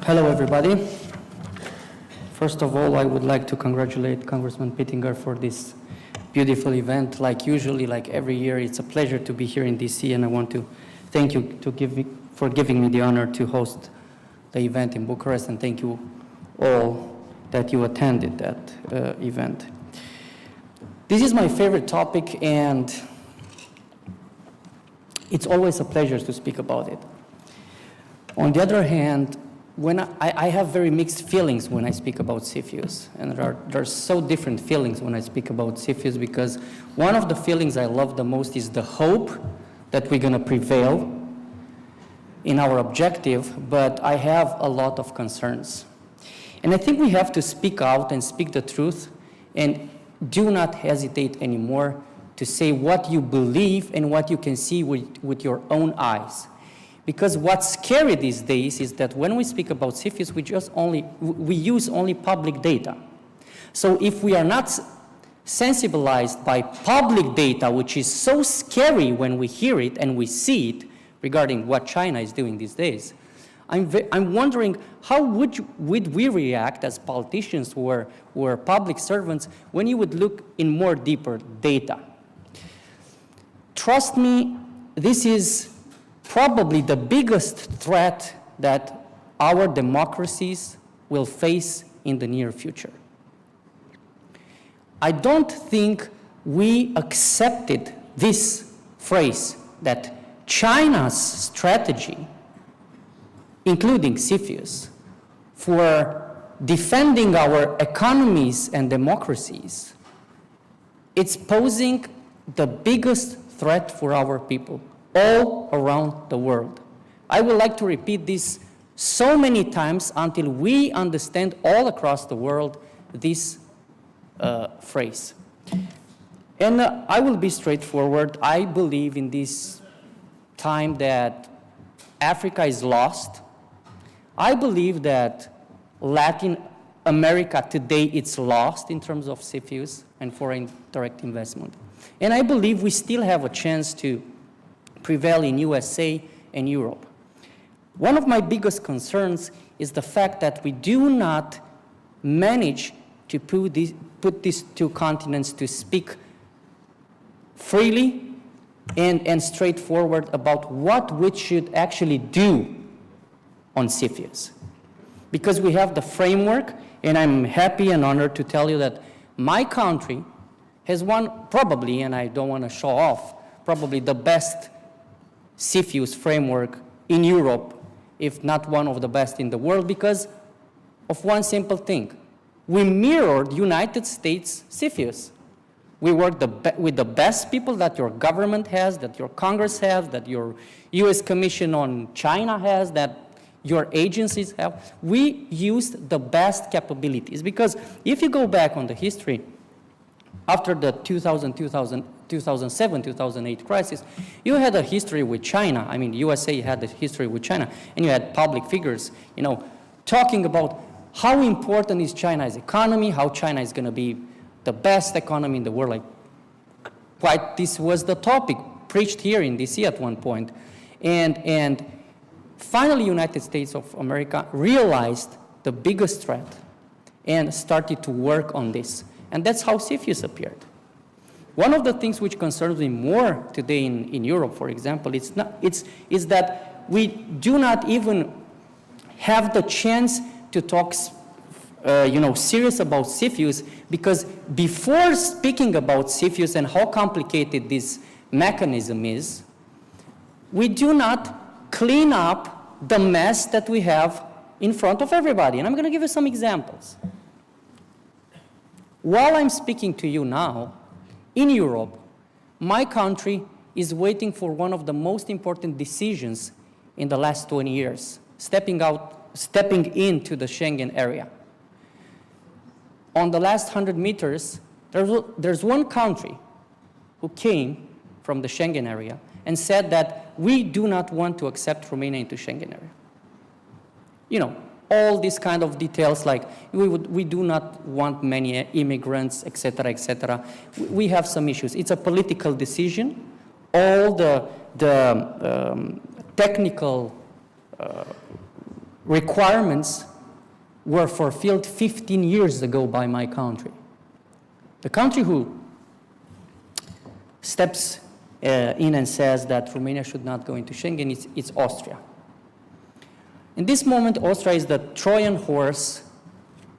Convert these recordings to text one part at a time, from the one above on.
Hello, everybody. First of all, I would like to congratulate Congressman Pittinger for this beautiful event. Like usually, like every year, it's a pleasure to be here in DC, and I want to thank you for giving me the honor to host the event in Bucharest, and thank you all that you attended that event. This is my favorite topic, and it's always a pleasure to speak about it. On the other hand, when I have very mixed feelings when I speak about CFIUS, and there are so different feelings when I speak about CFIUS, because one of the feelings I love the most is the hope that we're going to prevail in our objective, but I have a lot of concerns. And I think we have to speak out and speak the truth, and do not hesitate anymore to say what you believe and what you can see with your own eyes. Because what's scary these days is that when we speak about CFIUS, we use only public data. So if we are not sensibilized by public data, which is so scary when we hear it and we see it regarding what China is doing these days, I'm wondering how would we react as politicians who are public servants when you would look in more deeper data. Trust me, this is probably the biggest threat that our democracies will face in the near future. I don't think we accepted this phrase that China's strategy, including CFIUS, for defending our economies and democracies, it's posing the biggest threat for our people all around the world. I would like to repeat this so many times until we understand all across the world this phrase. And I will be straightforward. I believe in this time that Africa is lost. I believe that Latin America today it's lost in terms of CFIUS and foreign direct investment. And I believe we still have a chance to prevail in USA and Europe. One of my biggest concerns is the fact that we do not manage to put these two continents to speak freely and straightforward about what we should actually do on CFIUS. Because we have the framework, and I'm happy and honored to tell you that my country has won probably, and I don't want to show off, probably the best CFIUS framework in Europe, if not one of the best in the world, because of one simple thing. We mirrored United States CFIUS. We work with the best people that your government has, that your Congress has, that your US Commission on China has, that your agencies have. We used the best capabilities, because if you go back on the history, after the 2007-2008 crisis, you had a history with China. I mean, USA had a history with China, and you had public figures, talking about how important is China's economy, how China is going to be the best economy in the world. Like, quite this was the topic preached here in DC at one point. And finally, United States of America realized the biggest threat and started to work on this. And that's how CFIUS appeared. One of the things which concerns me more today in Europe, for example, is that we do not even have the chance to talk serious about CFIUS, because before speaking about CFIUS and how complicated this mechanism is, we do not clean up the mess that we have in front of everybody. And I'm going to give you some examples. While I'm speaking to you now, in Europe, my country is waiting for one of the most important decisions in the last 20 years, stepping into the Schengen area. On the last 100 meters, there's one country who came from the Schengen area and said that we do not want to accept Romania into Schengen area. All these kind of details, like we do not want many immigrants, et cetera, et cetera. We have some issues. It's a political decision. All the technical requirements were fulfilled 15 years ago by my country. The country who steps in and says that Romania should not go into Schengen is Austria. In this moment, Austria is the Trojan horse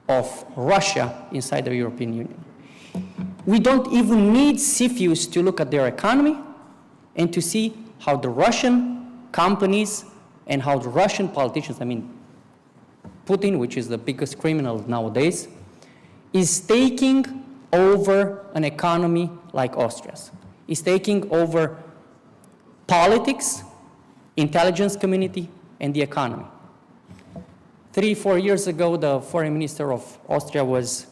of Russia inside the European Union. We don't even need CFIUS to look at their economy and to see how the Russian companies and how the Russian politicians, I mean, Putin, which is the biggest criminal nowadays, is taking over an economy like Austria's. Is taking over politics, intelligence community, and the economy. 3-4 years ago, the foreign minister of Austria was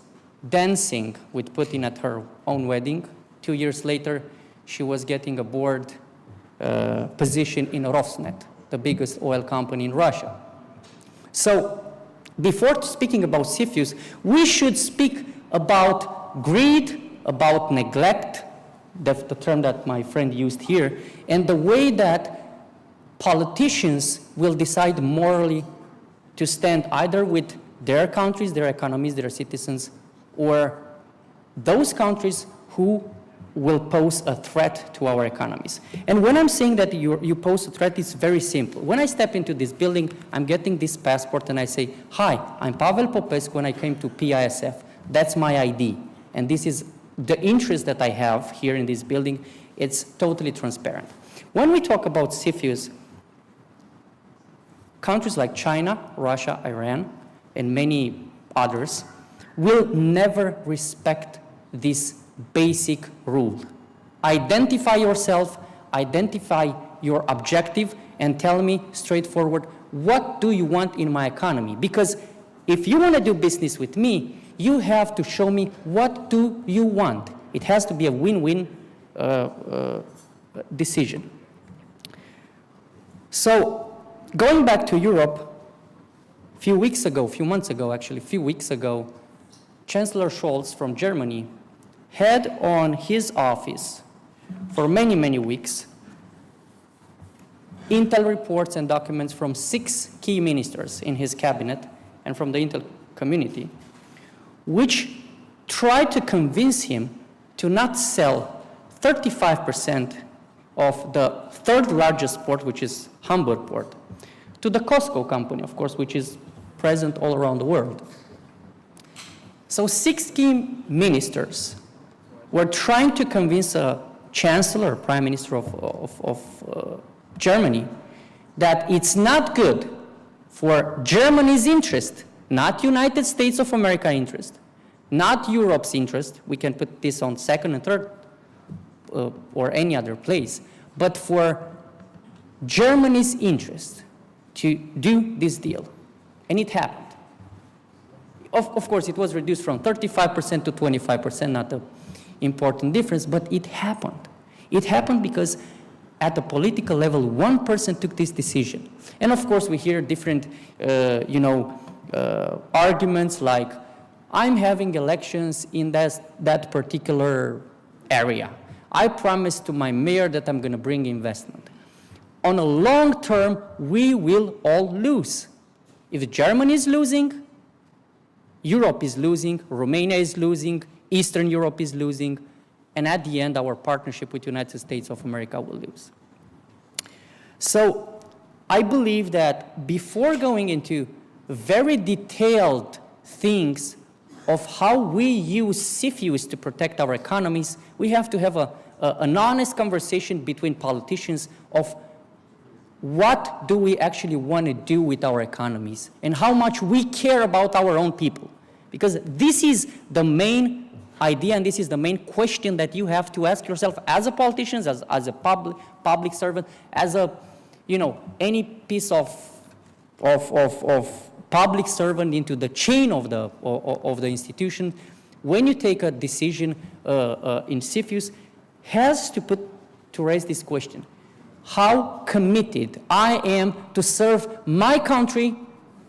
dancing with Putin at her own wedding. 2 years later, she was getting a board position in Rosneft, the biggest oil company in Russia. So, before speaking about CFIUS, we should speak about greed, about neglect, the term that my friend used here, and the way that politicians will decide morally to stand either with their countries, their economies, their citizens, or those countries who will pose a threat to our economies. And when I'm saying that you pose a threat, it's very simple. When I step into this building, I'm getting this passport and I say, hi, I'm Pavel Popescu and I came to PISF. That's my ID. And this is the interest that I have here in this building. It's totally transparent. When we talk about CFIUS, countries like China, Russia, Iran, and many others will never respect this basic rule. Identify yourself, identify your objective, and tell me straightforward, what do you want in my economy? Because if you want to do business with me, you have to show me what do you want. It has to be a win-win decision. So, going back to Europe, a few weeks ago, Chancellor Scholz from Germany had on his office for many, many weeks intel reports and documents from 6 key ministers in his cabinet and from the intel community, which tried to convince him to not sell 35% of the third largest port, which is Hamburg port, to the COSCO company, of course, which is present all around the world. So 6 key ministers were trying to convince a chancellor, prime minister of Germany, that it's not good for Germany's interest, not United States of America interest, not Europe's interest, we can put this on second and third or any other place, but for Germany's interest to do this deal. And it happened. Of course, it was reduced from 35% to 25%, not an important difference, but it happened. It happened because at the political level, one person took this decision. And of course, we hear different, arguments like, I'm having elections in that particular area. I promised to my mayor that I'm going to bring investment. On a long term, we will all lose. If Germany is losing, Europe is losing, Romania is losing, Eastern Europe is losing, and at the end, our partnership with the United States of America will lose. So I believe that before going into very detailed things of how we use CFIUS to protect our economies, we have to have an honest conversation between politicians of what do we actually want to do with our economies and how much we care about our own people. Because this is the main idea and this is the main question that you have to ask yourself as a politician, as a public servant, as a, any piece of public servant into the chain of the institution. When you take a decision in CFIUS, has to raise this question. How committed I am to serve my country,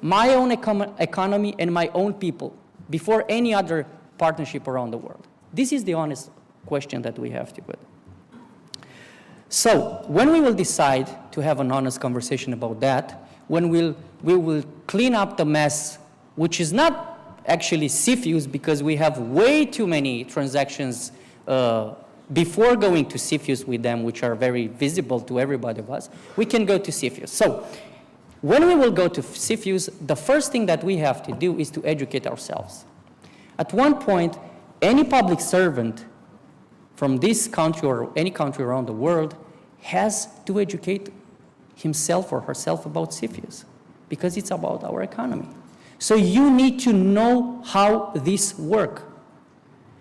my own economy, and my own people before any other partnership around the world. This is the honest question that we have to put. So when we will decide to have an honest conversation about that, when we'll we will clean up the mess, which is not actually CFIUS, because we have way too many transactions before going to CFIUS with them, which are very visible to everybody of us. We can go to CFIUS. So when we will go to CFIUS, the first thing that we have to do is to educate ourselves. At one point, any public servant from this country or any country around the world has to educate himself or herself about CFIUS, because it's about our economy. So you need to know how this works.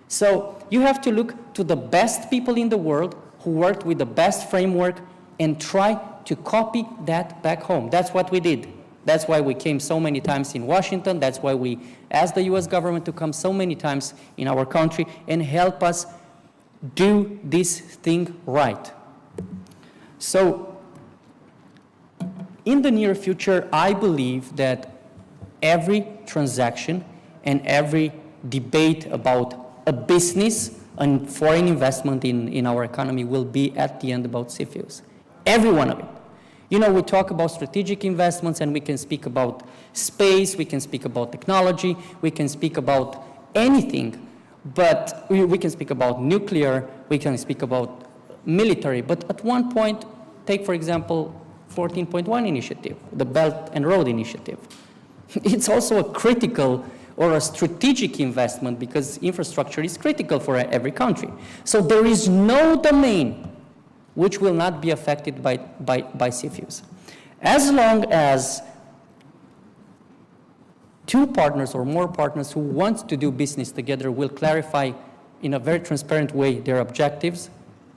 So you have to look to the best people in the world who worked with the best framework and try to copy that back home. That's what we did. That's why we came so many times in Washington. That's why we asked the US government to come so many times in our country and help us do this thing right. So in the near future, I believe that every transaction and every debate about a business and foreign investment in our economy will be at the end about CFIUS. Every one of it. You know, we talk about strategic investments and we can speak about space, we can speak about technology, we can speak about anything, but we can speak about nuclear, we can speak about military, but at one point, take for example, 14.1 initiative, the Belt and Road Initiative. It's also a critical or a strategic investment because infrastructure is critical for every country. So there is no domain which will not be affected by CFIUS. As long as two partners or more partners who want to do business together will clarify in a very transparent way their objectives,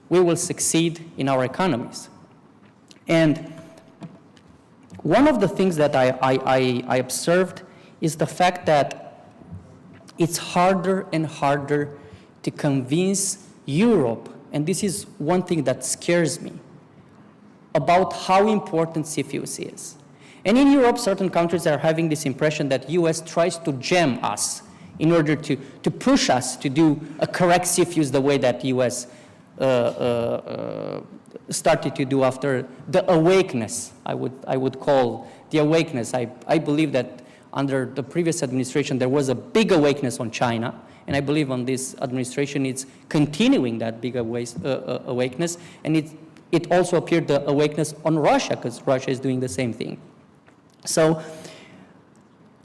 we will succeed in our economies. And one of the things that I observed is the fact that it's harder and harder to convince Europe, and this is one thing that scares me, about how important CFIUS is. And in Europe, certain countries are having this impression that US tries to jam us in order to push us to do a correct CFIUS the way that US started to do after the awakeness, I would call the awakeness. I believe that under the previous administration there was a big awakeness on China, and I believe on this administration it's continuing that big awakeness, and it also appeared the awakeness on Russia, because Russia is doing the same thing. So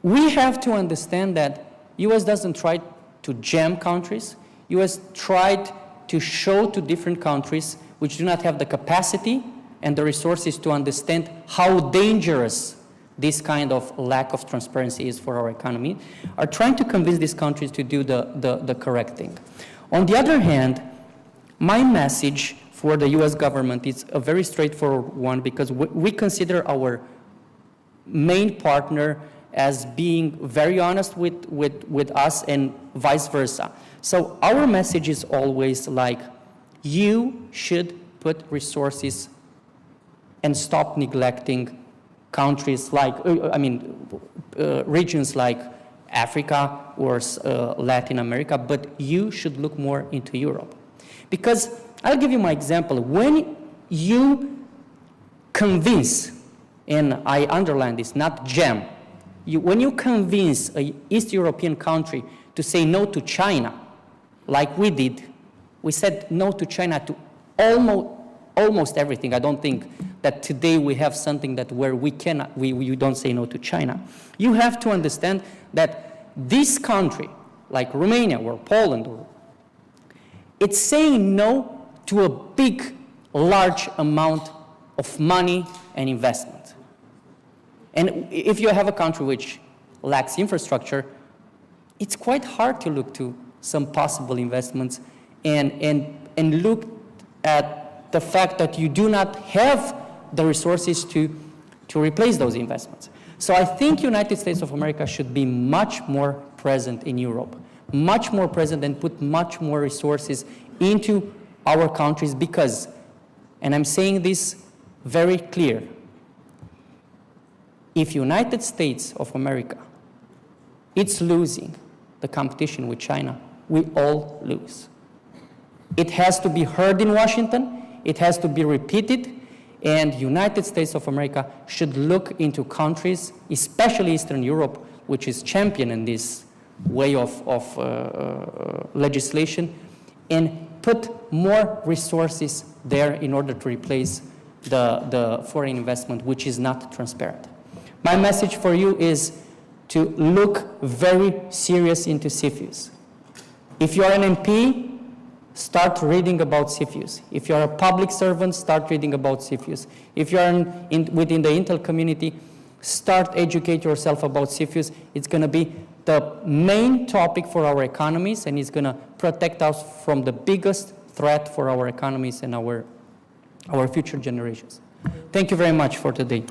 we have to understand that US doesn't try to jam countries. US tried to show to different countries which do not have the capacity and the resources to understand how dangerous this kind of lack of transparency is for our economy, are trying to convince these countries to do the correct thing. On the other hand, my message for the US government is a very straightforward one, because we consider our main partner as being very honest with us and vice versa. So our message is always like, you should put resources and stop neglecting countries like, regions like Africa or Latin America, but you should look more into Europe. Because I'll give you my example. When you convince, and I underline this, not jam, when you convince an East European country to say no to China, like we did, we said no to China to almost everything. I don't think that today we have something that where we don't say no to China. You have to understand that this country, like Romania or Poland, it's saying no to a big, large amount of money and investment. And if you have a country which lacks infrastructure, it's quite hard to look to some possible investments and look at the fact that you do not have the resources to replace those investments. So I think United States of America should be much more present in Europe, much more present, and put much more resources into our countries, because, and I'm saying this very clear, if United States of America, it's losing the competition with China, we all lose. It has to be heard in Washington, it has to be repeated, And United States of America should look into countries, especially Eastern Europe, which is champion in this way of legislation, and put more resources there in order to replace the foreign investment, which is not transparent. My message for you is to look very serious into CFIUS. If you're an MP, start reading about CFIUS. If you're a public servant, start reading about CFIUS. If you're within the Intel community, start educate yourself about CFIUS. It's going to be the main topic for our economies, and it's going to protect us from the biggest threat for our economies and our future generations. Thank you very much for today.